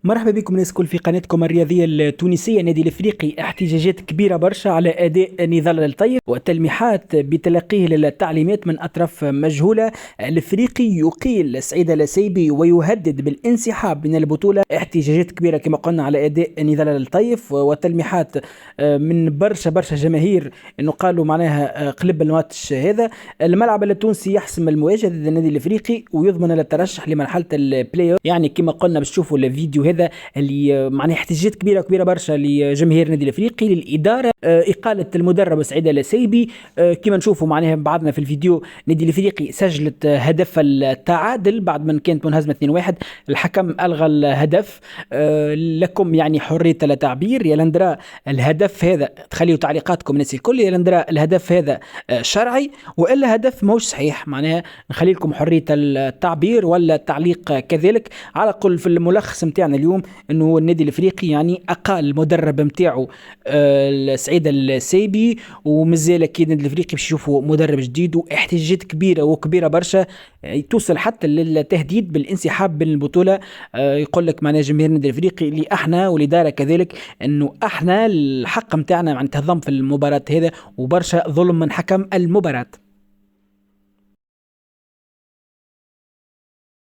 مرحبا بكم الناس الكل في قناتكم الرياضية التونسية. النادي الافريقي احتجاجات كبيرة برشا على اداء نضال الطيب وتلميحات بتلقيه للتعليمات من اطراف مجهولة. الافريقي يقيل سعيد السيبي ويهدد بالانسحاب من البطولة. احتجاجات كبيرة كما قلنا على اداء نضال الطيف وتلميحات من برشا جماهير انه قالوا معناها قلب الماتش هذا. الملعب التونسي يحسم المواجهة ضد النادي الافريقي ويضمن الترشح لمرحلة البلاي. يعني كما قلنا باش تشوفوا الفيديو هذا اللي معناه احتجاجات كبيره برشا لجماهير النادي الافريقي للاداره. اقاله المدرب سعيد السيبي. كما نشوفوا معناها بعضنا في الفيديو النادي الافريقي سجلت هدف التعادل بعد من كانت منهزمه 2-1. الحكم الغى الهدف. لكم يعني حريه التعبير يا لندرا. الهدف هذا تخليوا تعليقاتكم الناس الكل يا لندرا. الهدف هذا شرعي والا هدف مش صحيح؟ معناها نخلي لكم حريه التعبير ولا التعليق كذلك. على كل في الملخص متاعنا اليوم انه النادي الافريقي يعني اقال المدرب متاعه سعيد السيبي، ومازال اكيد النادي الافريقي باش يشوفوا مدرب جديد. واحتجاجات كبيره برشا توصل حتى للتهديد بالانسحاب من البطوله. يقول لك معناه جماهير النادي الافريقي اللي احنا والاداره كذلك انه احنا الحق متاعنا عن تهضم في المباراه هذا وبرشا ظلم من حكم المباراه.